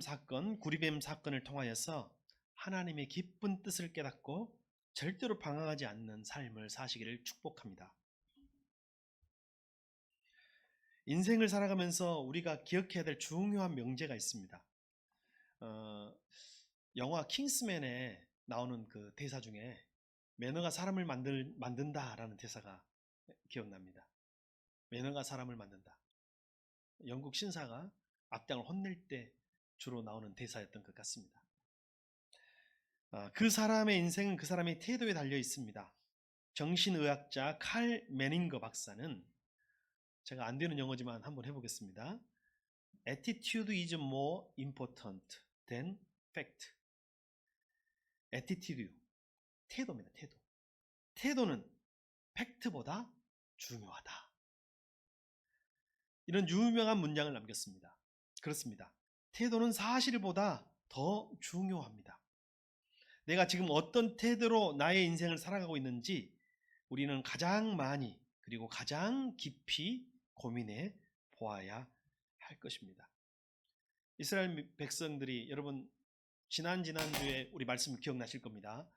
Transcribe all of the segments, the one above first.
사건, 구리뱀 사건을 통하여서 하나님의 기쁜 뜻을 깨닫고 절대로 방황하지 않는 삶을 사시기를 축복합니다. 인생을 살아가면서 우리가 기억해야 될 중요한 명제가 있습니다. 영화 킹스맨에 나오는 그 대사 중에 매너가 사람을 만든다라는 대사가 기억납니다. 매너가 사람을 만든다. 영국 신사가 악당을 혼낼 때 주로 나오는 대사였던 것 같습니다. 그 사람의 인생은 그 사람의 태도에 달려 있습니다. 정신의학자 칼 매닝거 박사는, 제가 안 되는 영어지만 한번 해보겠습니다. Attitude is more important than fact. Attitude, 태도입니다. 태도는 팩트보다 중요하다. 이런 유명한 문장을 남겼습니다. 그렇습니다. 태도는 사실보다 더 중요합니다. 내가 지금 어떤 태도로 나의 인생을 살아가고 있는지 우리는 가장 많이 그리고 가장 깊이 고민해 보아야 할 것입니다. 이스라엘 백성들이, 여러분 지난주에 우리 말씀 기억나실 겁니다.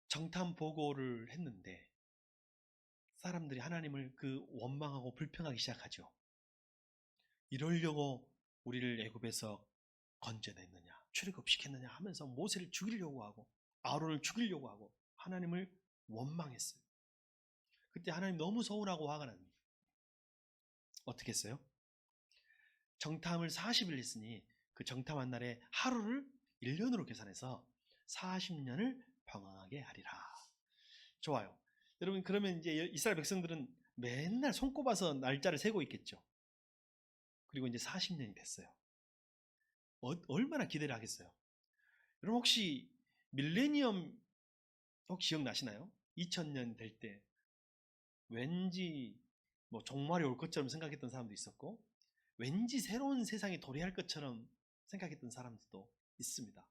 정탐 보고를 했는데 사람들이 하나님을 원망하고 불평하기 시작하죠. 이러려고 우리를 애굽에서 건져냈느냐, 출애굽시켰느냐 하면서 모세를 죽이려고 하고 아론을 죽이려고 하고 하나님을 원망했어요. 그때 하나님 너무 서운하고 화가 납니다. 어떻게 했어요? 정탐을 40일 했으니 그 정탐한 날에 하루를 1년으로 계산해서 40년을 방황하게 하리라. 좋아요. 여러분, 그러면 이제 이스라엘 백성들은 맨날 손꼽아서 날짜를 세고 있겠죠. 그리고 이제 40년이 됐어요. 얼마나 기대를 하겠어요. 여러분, 혹시 밀레니엄 기억나시나요? 2000년 될 때 왠지 종말이 올 것처럼 생각했던 사람도 있었고, 왠지 새로운 세상이 도래할 것처럼 생각했던 사람들도 있습니다.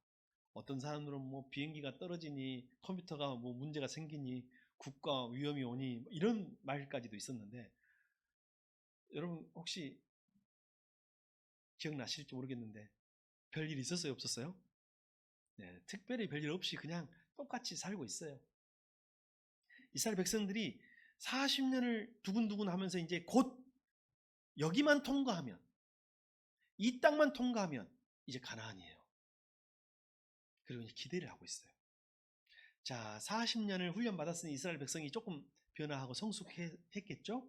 어떤 사람들은 비행기가 떨어지니, 컴퓨터가 문제가 생기니, 국가 위험이 오니, 이런 말까지도 있었는데, 여러분 혹시 기억나실지 모르겠는데 별일 있었어요? 없었어요? 네, 특별히 별일 없이 그냥 똑같이 살고 있어요. 이스라엘 백성들이 40년을 두근두근 하면서 이제 곧 여기만 통과하면, 이 땅만 통과하면 이제 가나안이에요. 그리고 이제 기대를 하고 있어요. 자, 40년을 훈련받았으니 이스라엘 백성이 조금 변화하고 성숙했겠죠?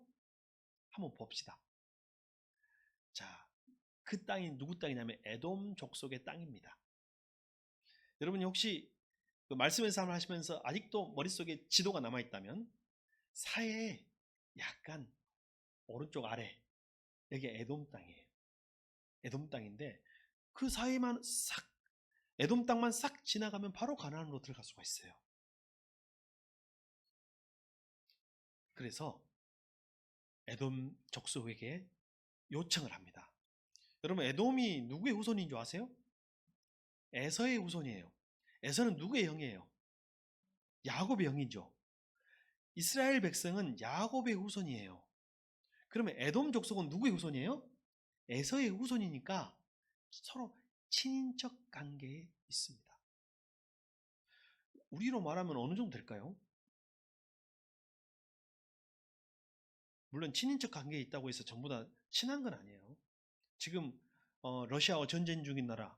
한번 봅시다. 자, 그 땅이 누구 땅이냐면 에돔 족속의 땅입니다. 여러분이 혹시 그 말씀에서 하시면서 아직도 머릿속에 지도가 남아있다면 사해에 약간 오른쪽 아래, 여기 에돔 땅이에요. 에돔 땅인데 그 사이만 싹, 에돔 땅만 싹 지나가면 바로 가나안으로 들어갈 수가 있어요. 그래서 에돔 족속에게 요청을 합니다. 여러분, 에돔이 누구의 후손인 줄 아세요? 에서의 후손이에요. 에서는 누구의 형이에요? 야곱의 형이죠. 이스라엘 백성은 야곱의 후손이에요. 그러면 에돔 족속은 누구의 후손이에요? 에서의 후손이니까 서로 친인척 관계에 있습니다. 우리로 말하면 어느 정도 될까요? 물론 친인척 관계에 있다고 해서 전부 다 친한 건 아니에요. 지금 러시아와 전쟁 중인 나라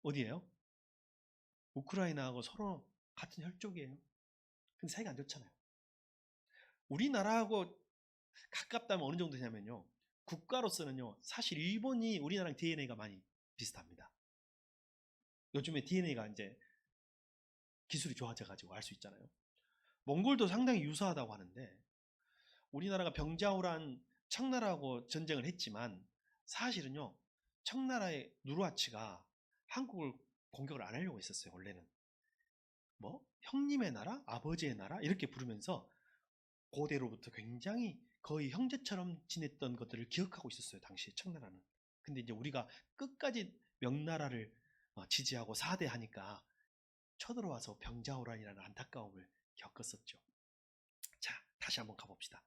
어디예요? 우크라이나하고 서로 같은 혈족이에요. 근데 사이가 안 좋잖아요. 우리나라하고 가깝다면 어느 정도 되냐면요, 국가로서는요, 사실 일본이 우리나라랑 DNA가 많이 비슷합니다. 요즘에 DNA가 이제 기술이 좋아져가지고 알 수 있잖아요. 몽골도 상당히 유사하다고 하는데, 우리나라가 병자호란 청나라하고 전쟁을 했지만 사실은요, 청나라의 누르하치가 한국을 공격을 안 하려고 했었어요. 원래는 형님의 나라, 아버지의 나라 이렇게 부르면서 고대로부터 굉장히 거의 형제처럼 지냈던 것들을 기억하고 있었어요. 당시에 청나라는. 근데 이제 우리가 끝까지 명나라를 지지하고 사대하니까 쳐들어와서 병자호란이라는 안타까움을 겪었었죠. 자, 다시 한번 가봅시다.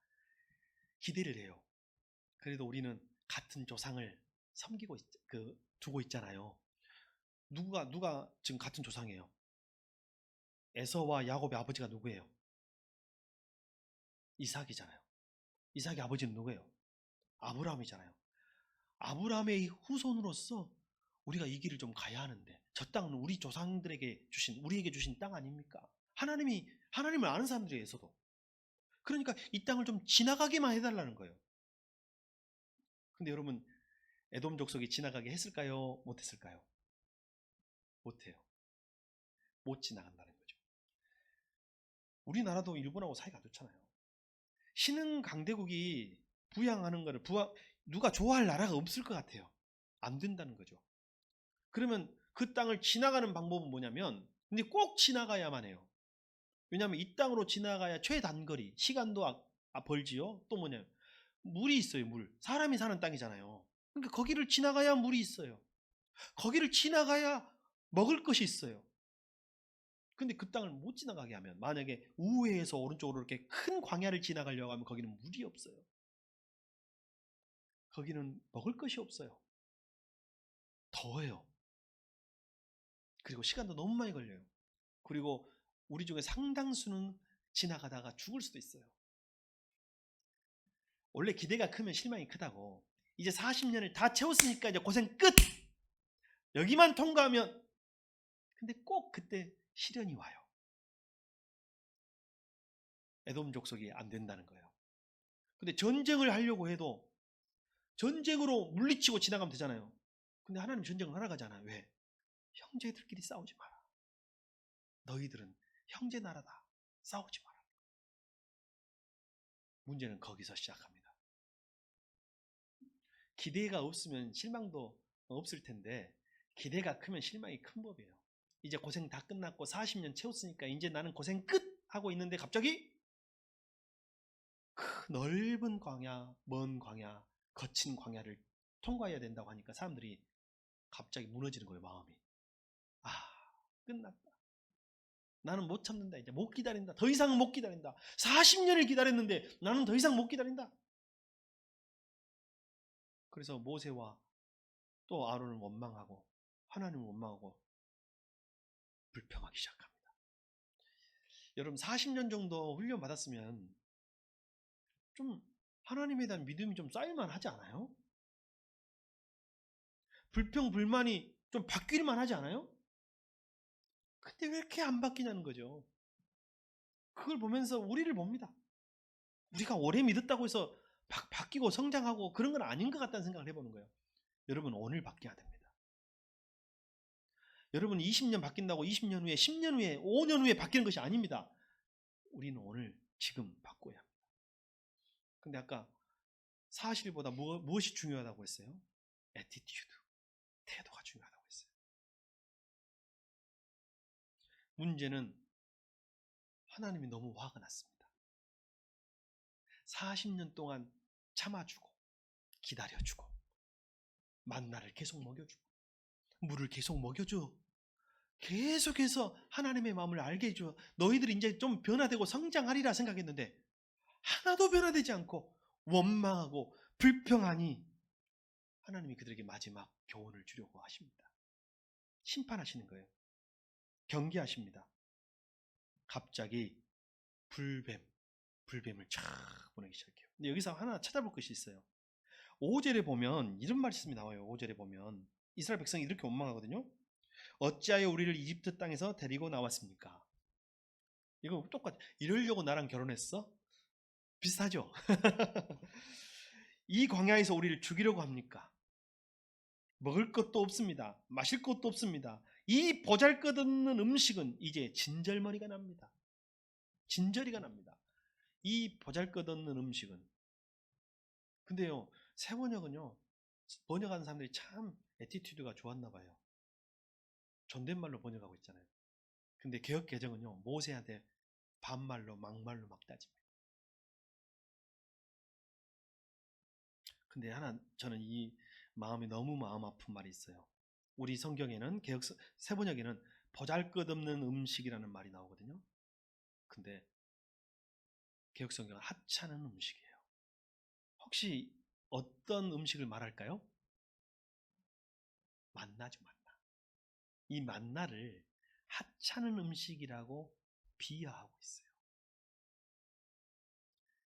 기대를 해요. 그래도 우리는 같은 조상을 섬기고 두고 있잖아요. 누가 지금 같은 조상이에요? 에서와 야곱의 아버지가 누구예요? 이삭이잖아요. 이삭의 아버지는 누구예요? 아브라함이잖아요. 아브라함의 후손으로서 우리가 이 길을 좀 가야 하는데, 저 땅은 우리 조상들에게 우리에게 주신 땅 아닙니까? 하나님을 아는 사람들에게서도. 그러니까 이 땅을 좀 지나가게만 해달라는 거예요. 근데 여러분, 에돔 족속이 지나가게 했을까요? 못했을까요? 못해요. 못 지나간다는 거죠. 우리나라도 일본하고 사이가 안 좋잖아요. 신흥 강대국이 부양하는 거를 누가 좋아할 나라가 없을 것 같아요. 안 된다는 거죠. 그러면 그 땅을 지나가는 방법은 뭐냐면, 근데 꼭 지나가야만 해요. 왜냐하면 이 땅으로 지나가야 최단거리, 시간도 벌지요. 또 뭐냐면 물이 있어요. 사람이 사는 땅이잖아요. 그러니까 거기를 지나가야 물이 있어요. 거기를 지나가야 먹을 것이 있어요. 근데 그 땅을 못 지나가게 하면, 만약에 우회해서 오른쪽으로 이렇게 큰 광야를 지나가려고 하면 거기는 물이 없어요. 거기는 먹을 것이 없어요. 더워요. 그리고 시간도 너무 많이 걸려요. 그리고 우리 중에 상당수는 지나가다가 죽을 수도 있어요. 원래 기대가 크면 실망이 크다고. 이제 40년을 다 채웠으니까 이제 고생 끝! 여기만 통과하면. 근데 꼭 그때 시련이 와요. 에돔 족속이 안 된다는 거예요. 근데 전쟁을 하려고 해도 전쟁으로 물리치고 지나가면 되잖아요. 근데 하나님 전쟁을 하러가지 않아요. 왜? 형제들끼리 싸우지 마라. 너희들은 형제 나라다. 싸우지 마라. 문제는 거기서 시작합니다. 기대가 없으면 실망도 없을 텐데, 기대가 크면 실망이 큰 법이에요. 이제 고생 다 끝났고 40년 채웠으니까 이제 나는 고생 끝! 하고 있는데 갑자기 그 넓은 광야, 먼 광야, 거친 광야를 통과해야 된다고 하니까 사람들이 갑자기 무너지는 거예요. 마음이. 아, 끝났다. 나는 못 참는다. 이제 못 기다린다. 더 이상은 못 기다린다. 40년을 기다렸는데 나는 더 이상 못 기다린다. 그래서 모세와 또 아론을 원망하고 하나님을 원망하고 불평하기 시작합니다. 여러분, 40년 정도 훈련 받았으면 좀 하나님에 대한 믿음이 좀 쌓일만 하지 않아요? 불평 불만이 좀 바뀔만 하지 않아요? 근데 왜 이렇게 안 바뀌냐는 거죠. 그걸 보면서 우리를 봅니다. 우리가 오래 믿었다고 해서 바뀌고 성장하고 그런 건 아닌 것 같다는 생각을 해보는 거예요. 여러분, 오늘 바뀌어야 됩니다. 여러분, 20년 바뀐다고 20년 후에, 10년 후에, 5년 후에 바뀌는 것이 아닙니다. 우리는 오늘 지금 바꿔야 합니다. 근데 아까 사실보다 무엇이 중요하다고 했어요? 애티튜드, 태도가 중요하다고 했어요. 문제는 하나님이 너무 화가 났습니다. 40년 동안 참아주고 기다려주고 만나를 계속 먹여주고 물을 계속 먹여줘. 계속해서 하나님의 마음을 알게 해줘. 너희들이 이제 좀 변화되고 성장하리라 생각했는데 하나도 변화되지 않고 원망하고 불평하니 하나님이 그들에게 마지막 교훈을 주려고 하십니다. 심판하시는 거예요. 경계하십니다. 갑자기 불뱀을 쫙 보내기 시작해요. 근데 여기서 하나 찾아볼 것이 있어요. 5절에 보면 이런 말씀이 나와요. 5절에 보면 이스라엘 백성이 이렇게 원망하거든요. 어찌하여 우리를 이집트 땅에서 데리고 나왔습니까? 이거 똑같아. 이러려고 나랑 결혼했어? 비슷하죠? 이 광야에서 우리를 죽이려고 합니까? 먹을 것도 없습니다. 마실 것도 없습니다. 이 보잘것없는 음식은 이제 진절머리가 납니다. 진저리가 납니다. 이 보잘것없는 음식은. 근데요, 새 번역은요, 번역하는 사람들이 참 애티튜드가 좋았나 봐요. 존댓말로 번역하고 있잖아요. 근데 개역 개정은요, 모세한테 반말로 막말로 막 따집니다. 근데 하나, 저는 이 마음이 너무 마음 아픈 말이 있어요. 우리 성경에는 새 번역에는 보잘것없는 음식이라는 말이 나오거든요. 근데 개역 성경은 하찮은 음식이에요. 혹시 어떤 음식을 말할까요? 만나죠, 만나. 이 만나를 하찮은 음식이라고 비하하고 있어요.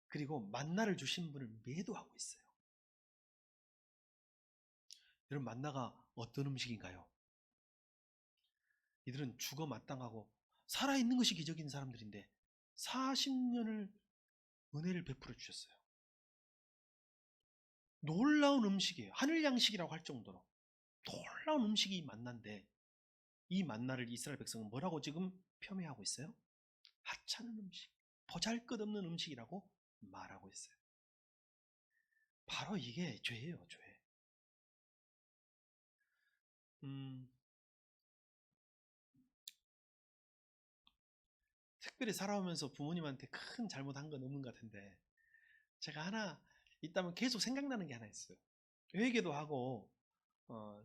그리고 만나를 주신 분을 매도하고 있어요. 여러분, 만나가 어떤 음식인가요? 이들은 죽어 마땅하고 살아있는 것이 기적인 사람들인데 40년을 은혜를 베풀어 주셨어요. 놀라운 음식이에요. 하늘 양식이라고 할 정도로 놀라운 음식이 만나인데, 이 만나를 이스라엘 백성은 뭐라고 지금 폄훼하고 있어요? 하찮은 음식, 보잘것없는 음식이라고 말하고 있어요. 바로 이게 죄예요, 죄. 특별히 살아오면서 부모님한테 큰 잘못한 건 없는 것 같은데, 제가 하나 있다면 계속 생각나는 게 하나 있어요. 회개도 하고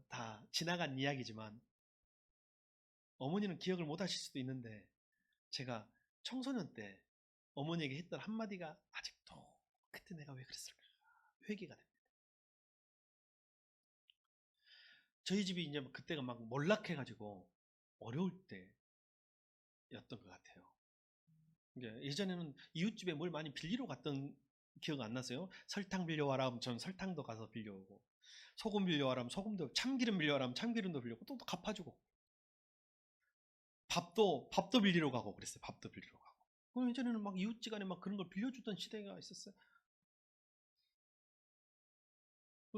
다 지나간 이야기지만 어머니는 기억을 못 하실 수도 있는데, 제가 청소년 때 어머니에게 했던 한마디가 아직도 그때 내가 왜 그랬을까 회개가 됩니다. 저희 집이 이제 그때가 막 몰락해가지고 어려울 때였던 것 같아요. 예전에는 이웃집에 뭘 많이 빌리러 갔던 기억 안 나세요? 설탕 빌려와라 하면 전 설탕도 가서 빌려오고, 소금 빌려와라 하면 소금도, 참기름 빌려와라 하면 참기름도 빌려오고, 또 갚아주고, 밥도 빌리러 가고 그랬어요. 밥도 빌리러 가고. 예전에는 막 이웃지간에 막 그런 걸 빌려주던 시대가 있었어요.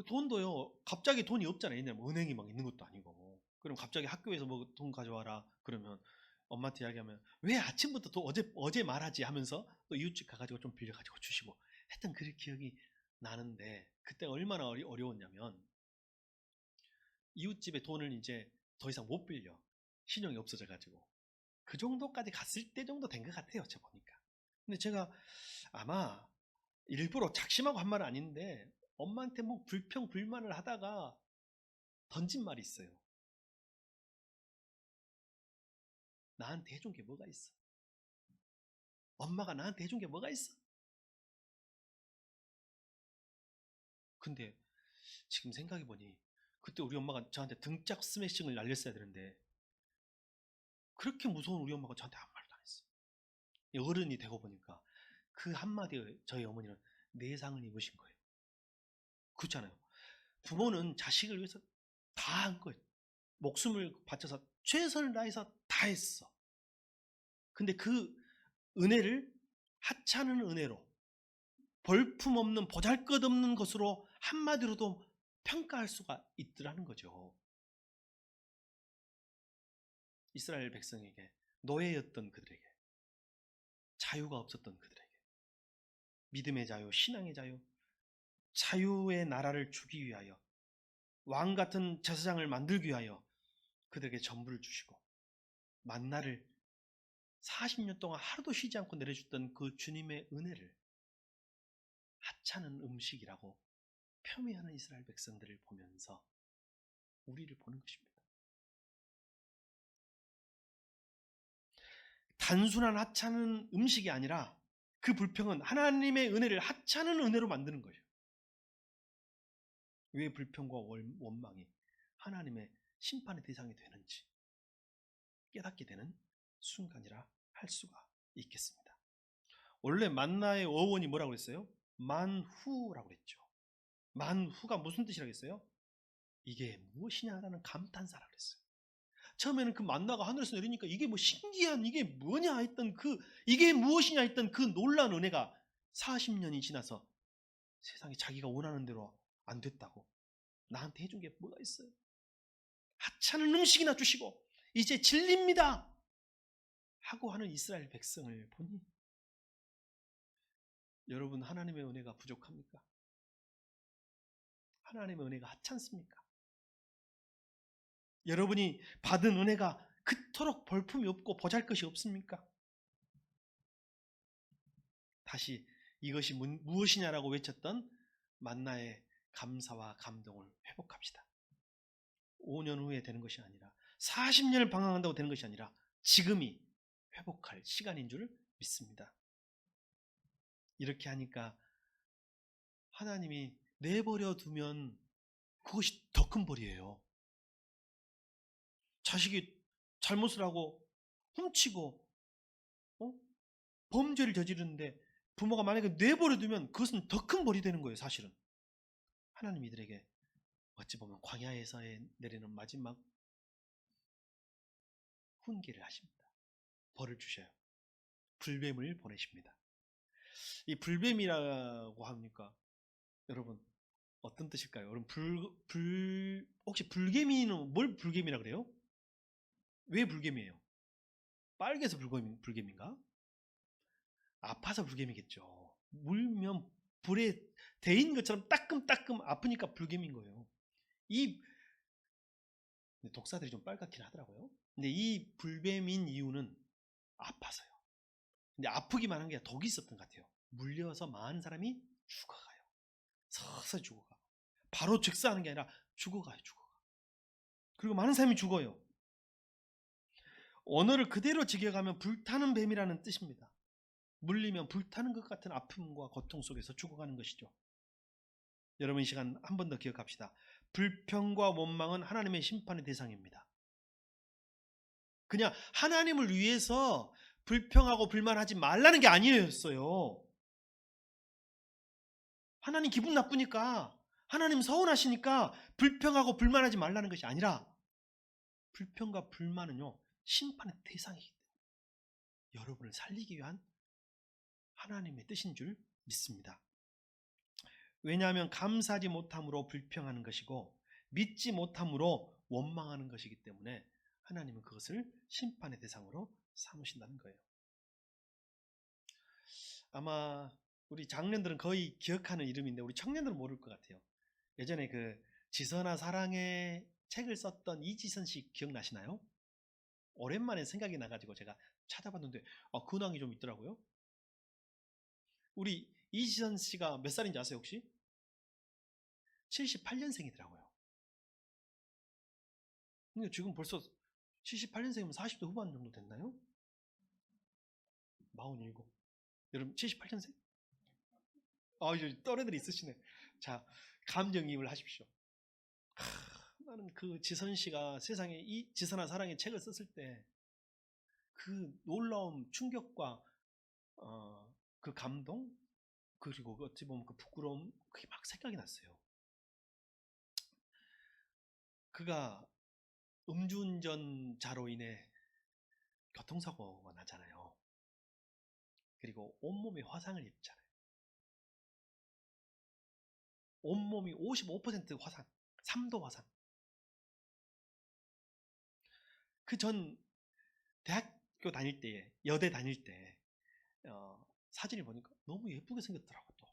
돈도요, 갑자기 돈이 없잖아요. 옛날에 뭐 은행이 막 있는 것도 아니고. 그럼 갑자기 학교에서 뭐 돈 가져와라 그러면 엄마한테 이야기하면 왜 아침부터 또 어제 말하지 하면서 또 이웃집 가가지고 좀 빌려가지고 주시고 했던 그 기억이 나는데, 그때 얼마나 어려웠냐면 이웃집에 돈을 이제 더 이상 못 빌려. 신용이 없어져가지고. 그 정도까지 갔을 때 정도 된 것 같아요, 제가 보니까. 근데 제가 아마 일부러 작심하고 한 말은 아닌데, 엄마한테 뭐 불평 불만을 하다가 던진 말이 있어요. 나한테 해준 게 뭐가 있어? 엄마가 나한테 해준 게 뭐가 있어? 근데 지금 생각해보니 그때 우리 엄마가 저한테 등짝 스매싱을 날렸어야 되는데, 그렇게 무서운 우리 엄마가 저한테 아무 말도 안 했어요. 어른이 되고 보니까 그 한마디에 저희 어머니는 내상을 입으신 거예요. 그렇잖아요. 부모는 자식을 위해서 다 한 거예요. 목숨을 바쳐서 최선을 다해서 다 했어. 근데 그 은혜를 하찮은 은혜로, 볼품없는 보잘것없는 것으로 한마디로도 평가할 수가 있더라는 거죠. 이스라엘 백성에게, 노예였던 그들에게, 자유가 없었던 그들에게 믿음의 자유, 신앙의 자유, 자유의 나라를 주기 위하여, 왕 같은 제사장을 만들기 위하여 그들에게 전부를 주시고 만나를 40년 동안 하루도 쉬지 않고 내려줬던 그 주님의 은혜를 하찮은 음식이라고 폄훼하는 이스라엘 백성들을 보면서 우리를 보는 것입니다. 단순한 하찮은 음식이 아니라 그 불평은 하나님의 은혜를 하찮은 은혜로 만드는 거예요. 왜 불평과 원망이 하나님의 심판의 대상이 되는지 깨닫게 되는 순간이라 할 수가 있겠습니다. 원래 만나의 어원이 뭐라고 했어요? 만후라고 했죠. 만후가 무슨 뜻이라고 했어요? 이게 무엇이냐라는 감탄사라고 했어요. 처음에는 그 만나가 하늘에서 내리니까 이게 뭐 신기한, 이게 뭐냐 했던 이게 무엇이냐 했던 그 놀라운 은혜가 40년이 지나서 세상에 자기가 원하는 대로 안 됐다고 나한테 해준 게 뭐가 있어요? 하찮은 음식이나 주시고 이제 진리입니다 하고 하는 이스라엘 백성을 보니, 여러분, 하나님의 은혜가 부족합니까? 하나님의 은혜가 하찮습니까? 여러분이 받은 은혜가 그토록 볼품이 없고 보잘것이 없습니까? 다시 이것이 무엇이냐라고 외쳤던 만나의 감사와 감동을 회복합시다. 5년 후에 되는 것이 아니라, 40년을 방황한다고 되는 것이 아니라 지금이 회복할 시간인 줄 믿습니다. 이렇게 하니까 하나님이 내버려 두면 그것이 더 큰 벌이에요. 자식이 잘못을 하고 훔치고 범죄를 저지르는데 부모가 만약에 내버려 두면 그것은 더 큰 벌이 되는 거예요. 사실은 하나님이 이들에게 어찌 보면 광야에서 내리는 마지막 훈계를 하십니다. 벌을 주셔요. 불뱀을 보내십니다. 이 불뱀이라고 합니까? 여러분 어떤 뜻일까요? 여러분 혹시 불개미는 뭘 불개미라 그래요? 왜 불개미예요? 빨개서 불개미인가? 아파서 불개미겠죠. 물면 불에 데인 것처럼 따끔따끔 아프니까 불개미인 거예요. 이 독사들이 좀 빨갛긴 하더라고요. 근데 이 불뱀인 이유는 아파서요. 근데 아프기만 한 게 독이 있었던 것 같아요. 물려서 많은 사람이 죽어가요. 서서히 죽어가. 바로 즉사하는 게 아니라 죽어가요. 그리고 많은 사람이 죽어요. 언어를 그대로 직역하면 불타는 뱀이라는 뜻입니다. 물리면 불타는 것 같은 아픔과 고통 속에서 죽어가는 것이죠. 여러분 이 시간 한 번 더 기억합시다. 불평과 원망은 하나님의 심판의 대상입니다. 그냥 하나님을 위해서 불평하고 불만하지 말라는 게 아니었어요. 하나님 기분 나쁘니까, 하나님 서운하시니까 불평하고 불만하지 말라는 것이 아니라 불평과 불만은요 심판의 대상이기 때문에 여러분을 살리기 위한 하나님의 뜻인 줄 믿습니다. 왜냐하면 감사하지 못함으로 불평하는 것이고 믿지 못함으로 원망하는 것이기 때문에 하나님은 그것을 심판의 대상으로 삼으신다는 거예요. 아마 우리 장년들은 거의 기억하는 이름인데 우리 청년들은 모를 것 같아요. 예전에 그 지선아 사랑의 책을 썼던 이지선 씨 기억나시나요? 오랜만에 생각이 나가지고 제가 찾아봤는데 근황이 좀 있더라고요. 우리 이지선 씨가 몇 살인지 아세요 혹시? 78년생이더라고요. 근데 지금 벌써 78년생이면 40대 후반 정도 됐나요? 47. 여러분 78년생? 이제 또래들이 있으시네. 자, 감정이입을 하십시오. 나는 그 지선 씨가 세상에 이 지선아 사랑의 책을 썼을 때 그 놀라움, 충격과 그 감동, 그리고 어찌 보면 그 부끄러움, 그게 막 생각이 났어요. 그가 음주운전자로 인해 교통사고가 나잖아요. 그리고 온몸에 화상을 입잖아요. 온몸이 55% 화상, 3도 화상. 그 전 대학교 다닐 때, 여대 다닐 때 사진을 보니까 너무 예쁘게 생겼더라고 또.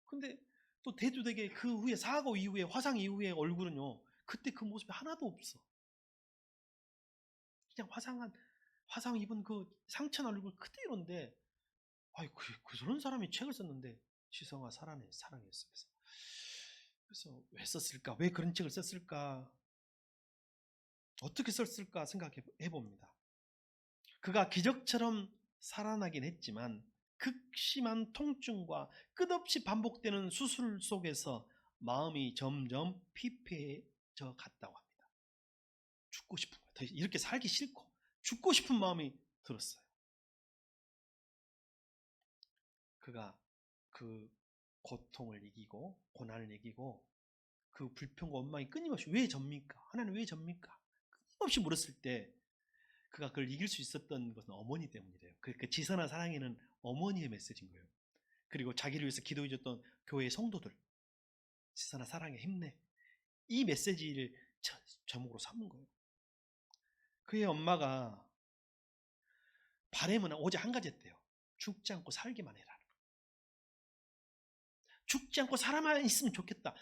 근데 또 대두되게 그 후에 사고 이후에 화상 이후에 얼굴은요 그때 그 모습이 하나도 없어. 그냥 화상 입은 그 상처 난 얼굴 그대로인데 저런 사람이 책을 썼는데 지성아 사랑했어. 그래서 왜 썼을까? 왜 그런 책을 썼을까? 어떻게 썼을까 생각해 봅니다. 그가 기적처럼 살아나긴 했지만 극심한 통증과 끝없이 반복되는 수술 속에서 마음이 점점 피폐해져 갔다고 합니다. 죽고 싶은 거예요. 이렇게 살기 싫고 죽고 싶은 마음이 들었어요. 그가 그 고통을 이기고 고난을 이기고 그 불평과 원망이 끊임없이 왜 접니까? 하나님 왜 접니까? 끊임없이 물었을 때 그가 그걸 이길 수 있었던 것은 어머니 때문이래요. 그 지선한 사랑에는 어머니의 메시지인 거예요. 그리고 자기를 위해서 기도해줬던 교회의 성도들, 지선아 사랑해 힘내, 이 메시지를 제목으로 삼은 거예요. 그의 엄마가 바람은 오직 한 가지였대요. 죽지 않고 살기만 해라. 죽지 않고 살아만 있으면 좋겠다.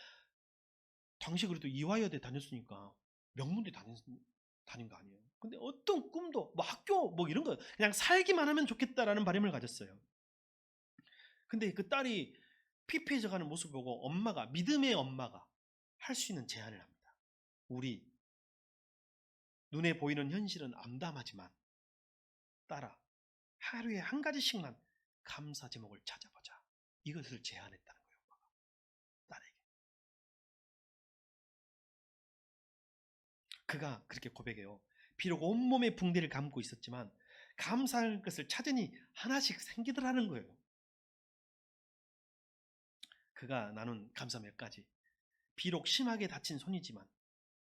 당시 그래도 이화여대 다녔으니까 명문대 다닌 거 아니에요. 근데 어떤 꿈도 학교 이런 거 그냥 살기만 하면 좋겠다라는 바람을 가졌어요. 근데 그 딸이 피폐해져가는 모습을 보고 믿음의 엄마가 할 수 있는 제안을 합니다. 우리 눈에 보이는 현실은 암담하지만 딸아 하루에 한 가지씩만 감사 제목을 찾아보자. 이것을 제안했다는 거예요. 엄마가 딸에게. 그가 그렇게 고백해요. 비록 온몸에 붕대를 감고 있었지만 감사할 것을 찾으니 하나씩 생기더라는 거예요. 그가 나눈 감사 몇 가지. 비록 심하게 다친 손이지만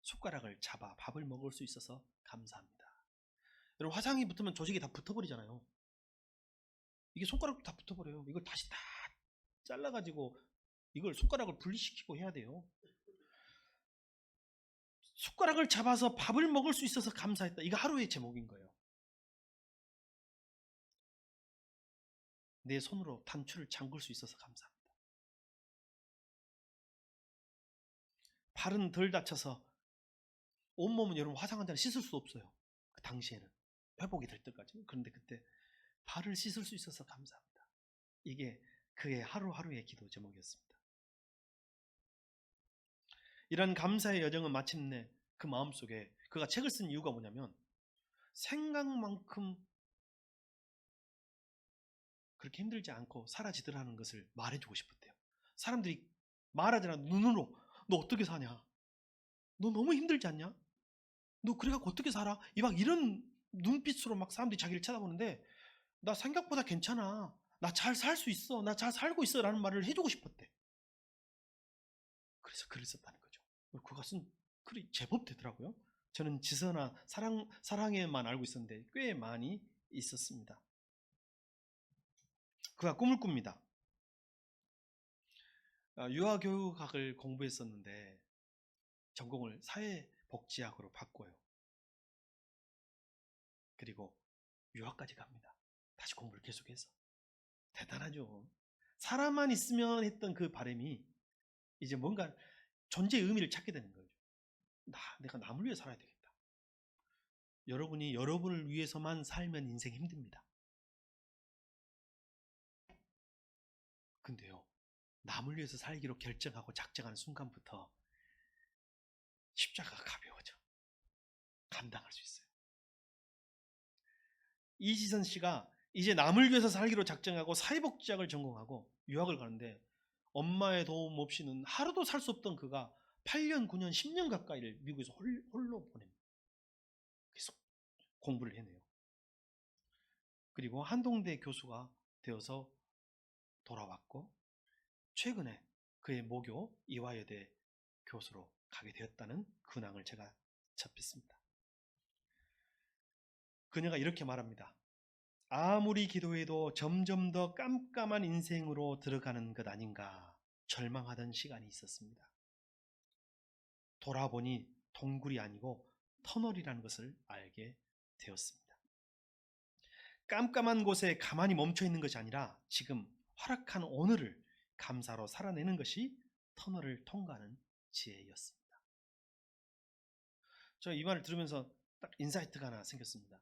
숟가락을 잡아 밥을 먹을 수 있어서 감사합니다. 여러분, 화상이 붙으면 조직이 다 붙어버리잖아요. 이게 손가락도 다 붙어버려요. 이걸 다시 다 잘라가지고 이걸 숟가락을 분리시키고 해야 돼요. 숟가락을 잡아서 밥을 먹을 수 있어서 감사했다. 이거 하루의 제목인 거예요. 내 손으로 단추를 잠글 수 있어서 감사합니다. 발은 덜 다쳐서 온몸은 여러분 화상 환자는 씻을 수 없어요. 그 당시에는 회복이 될 때까지. 그런데 그때 발을 씻을 수 있어서 감사합니다. 이게 그의 하루하루의 기도 제목이었습니다. 이런 감사의 여정은 마침내 그 마음속에 그가 책을 쓴 이유가 뭐냐면 생각만큼 그렇게 힘들지 않고 사라지더라는 것을 말해주고 싶었대요. 사람들이 말하잖아. 눈으로. 너 어떻게 사냐? 너 너무 힘들지 않냐? 너 그래갖고 어떻게 살아? 막 이런 눈빛으로 막 사람들이 자기를 쳐다보는데 나 생각보다 괜찮아. 나 잘 살 수 있어. 나 잘 살고 있어. 라는 말을 해주고 싶었대. 그래서 글을 썼다는 거죠. 그가 쓴 글이 제법 되더라고요. 저는 지서나 사랑에만 알고 있었는데 꽤 많이 있었습니다. 그가 꿈을 꿉니다. 유아교육학을 공부했었는데 전공을 사회복지학으로 바꿔요. 그리고 유학까지 갑니다. 다시 공부를 계속해서. 대단하죠. 사람만 있으면 했던 그 바람이 이제 뭔가 존재의 의미를 찾게 되는 거죠. 내가 남을 위해 살아야 되겠다. 여러분이 여러분을 위해서만 살면 인생 힘듭니다. 근데요, 남을 위해서 살기로 결정하고 작정하는 순간부터 십자가가 가벼워져. 감당할 수 있어요. 이지선 씨가 이제 남을 위해서 살기로 작정하고 사회복지학을 전공하고 유학을 가는데 엄마의 도움 없이는 하루도 살 수 없던 그가 8년, 9년, 10년 가까이를 미국에서 홀로 보냅니다. 계속 공부를 해내요. 그리고 한동대 교수가 되어서 돌아왔고 최근에 그의 모교 이화여대 교수로 가게 되었다는 근황을 제가 접했습니다. 그녀가 이렇게 말합니다. 아무리 기도해도 점점 더 깜깜한 인생으로 들어가는 것 아닌가 절망하던 시간이 있었습니다. 돌아보니 동굴이 아니고 터널이라는 것을 알게 되었습니다. 깜깜한 곳에 가만히 멈춰 있는 것이 아니라 지금 활약한 오늘을 감사로 살아내는 것이 터널을 통과하는 지혜였습니다. 저 이 말을 들으면서 딱 인사이트가 하나 생겼습니다.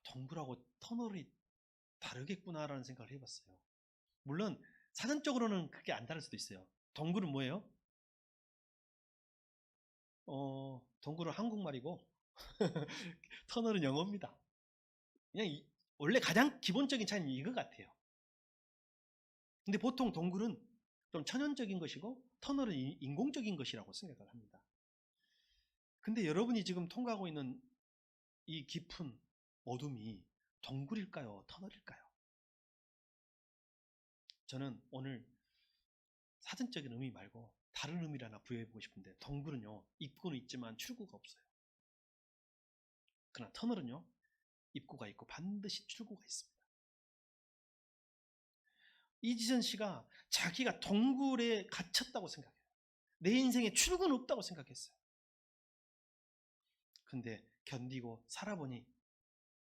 동굴하고 터널이 다르겠구나라는 생각을 해봤어요. 물론 사전적으로는 그게 안 다를 수도 있어요. 동굴은 뭐예요? 동굴은 한국말이고 터널은 영어입니다. 그냥 원래 가장 기본적인 차이는 이거 같아요. 근데 보통 동굴은 좀 천연적인 것이고 터널은 인공적인 것이라고 생각을 합니다. 근데 여러분이 지금 통과하고 있는 이 깊은 어둠이 동굴일까요? 터널일까요? 저는 오늘 사전적인 의미 말고 다른 의미를 하나 부여해보고 싶은데 동굴은요, 입구는 있지만 출구가 없어요. 그러나 터널은요, 입구가 있고 반드시 출구가 있습니다. 이지선 씨가 자기가 동굴에 갇혔다고 생각해요. 내 인생에 출구는 없다고 생각했어요. 근데 견디고 살아보니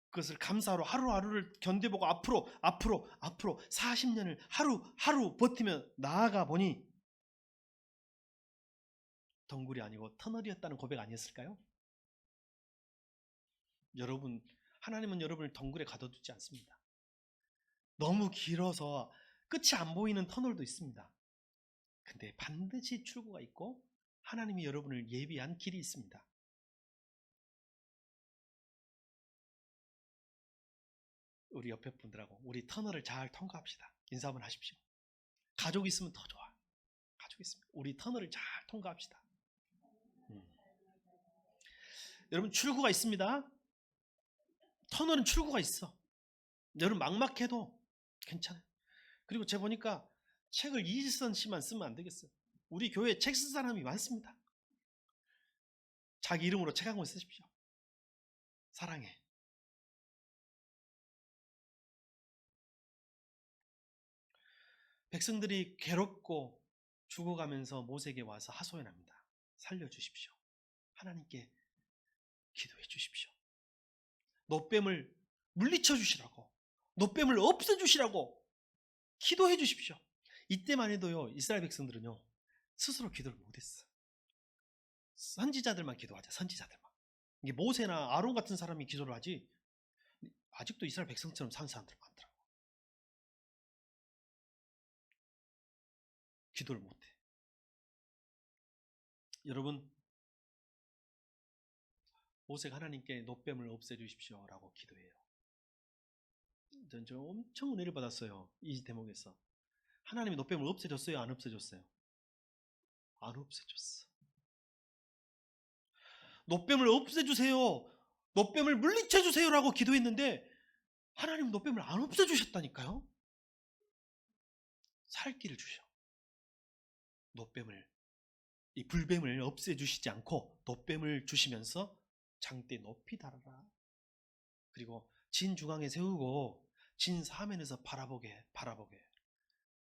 그것을 감사로 하루하루를 견뎌보고 앞으로 40년을 하루하루 버티며 나아가 보니 동굴이 아니고 터널이었다는 고백 아니었을까요? 여러분, 하나님은 여러분을 동굴에 가둬두지 않습니다. 너무 길어서 끝이 안 보이는 터널도 있습니다. 근데 반드시 출구가 있고 하나님이 여러분을 예비한 길이 있습니다. 우리 옆에 분들하고 우리 터널을 잘 통과합시다. 인사 한번 하십시오. 가족 있으면 더 좋아. 가족 있으면 우리 터널을 잘 통과합시다. 여러분 출구가 있습니다. 터널은 출구가 있어. 여러분 막막해도 괜찮아요. 그리고 제가 보니까 책을 이지선 씨만 쓰면 안 되겠어요. 우리 교회에 책 쓴 사람이 많습니다. 자기 이름으로 책 한 권 쓰십시오. 사랑해. 백성들이 괴롭고 죽어가면서 모세에게 와서 하소연합니다. 살려주십시오. 하나님께 기도해 주십시오. 노뱀을 물리쳐 주시라고, 노뱀을 없애 주시라고 기도해 주십시오. 이때만 해도요, 이스라엘 백성들은요 스스로 기도를 못했어. 선지자들만 기도하자. 선지자들만. 이게 모세나 아론 같은 사람이 기도를 하지, 아직도 이스라엘 백성처럼 사는 사람들 많더라고. 기도를 못해. 여러분, 모세가 하나님께 노뱀을 없애 주십시오 라고 기도해요. 전 엄청 은혜를 받았어요. 이 대목에서. 하나님이 노뱀을 없애줬어요? 안 없애줬어요? 안 없애줬어. 노뱀을 없애주세요, 노뱀을 물리쳐주세요 라고 기도했는데 하나님은 노뱀을 안 없애주셨다니까요. 살 길을 주셔. 노뱀을, 이 불뱀을 없애주시지 않고 노뱀을 주시면서 장대 높이 달아라. 그리고 진 중앙에 세우고 진 사면에서 바라보게.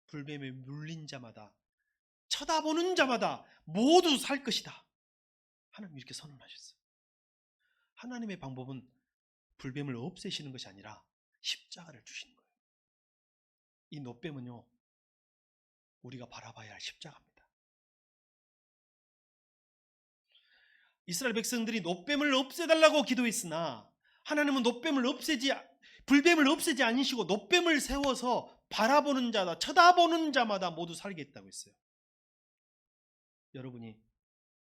불뱀에 물린 자마다, 쳐다보는 자마다 모두 살 것이다. 하나님 이렇게 선언하셨어요. 하나님의 방법은 불뱀을 없애시는 것이 아니라 십자가를 주시는 거예요. 이 노뱀은요, 우리가 바라봐야 할 십자가입니다. 이스라엘 백성들이 노뱀을 없애달라고 기도했으나 하나님은 불뱀을 없애지 않으시고 노뱀을 세워서 바라보는 자다, 쳐다보는 자마다 모두 살게 했다고 했어요. 여러분이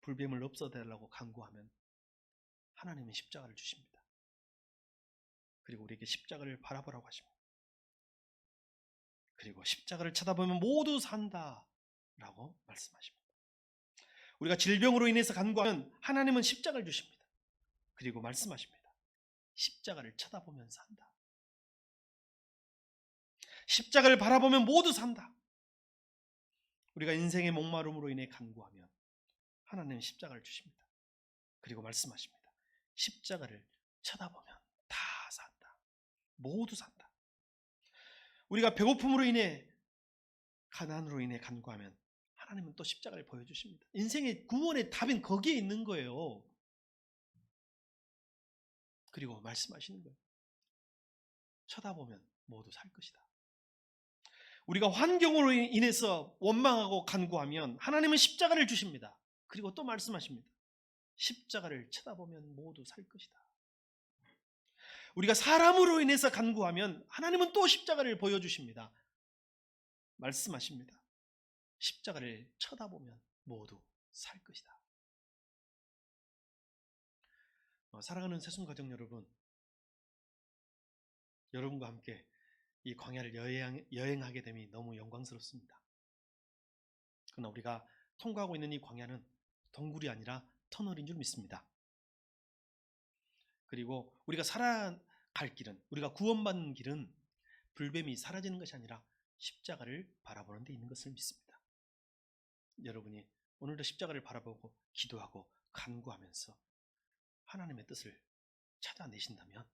불뱀을 없애달라고 간구하면 하나님은 십자가를 주십니다. 그리고 우리에게 십자가를 바라보라고 하십니다. 그리고 십자가를 쳐다보면 모두 산다 라고 말씀하십니다. 우리가 질병으로 인해서 간구하면 하나님은 십자가를 주십니다. 그리고 말씀하십니다. 십자가를 쳐다보면 산다. 십자가를 바라보면 모두 산다. 우리가 인생의 목마름으로 인해 간구하면 하나님은 십자가를 주십니다. 그리고 말씀하십니다. 십자가를 쳐다보면 다 산다. 모두 산다. 우리가 배고픔으로 인해, 가난으로 인해 간구하면 하나님은 또 십자가를 보여주십니다. 인생의 구원의 답은 거기에 있는 거예요. 그리고 말씀하시는 거예요. 쳐다보면 모두 살 것이다. 우리가 환경으로 인해서 원망하고 간구하면 하나님은 십자가를 주십니다. 그리고 또 말씀하십니다. 십자가를 쳐다보면 모두 살 것이다. 우리가 사람으로 인해서 간구하면 하나님은 또 십자가를 보여주십니다. 말씀하십니다. 십자가를 쳐다보면 모두 살 것이다. 사랑하는 새순가족 여러분, 여러분과 함께 이 광야를 여행하게 됨이 너무 영광스럽습니다. 그러나 우리가 통과하고 있는 이 광야는 동굴이 아니라 터널인 줄 믿습니다. 그리고 우리가 살아갈 길은, 우리가 구원받는 길은 불뱀이 사라지는 것이 아니라 십자가를 바라보는 데 있는 것을 믿습니다. 여러분이 오늘도 십자가를 바라보고 기도하고 간구하면서 하나님의 뜻을 찾아내신다면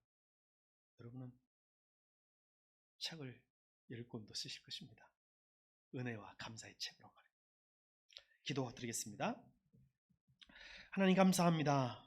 여러분은 책을 10권도 쓰실 것입니다. 은혜와 감사의 책으로 말입니다. 기도드리겠습니다. 하나님 감사합니다.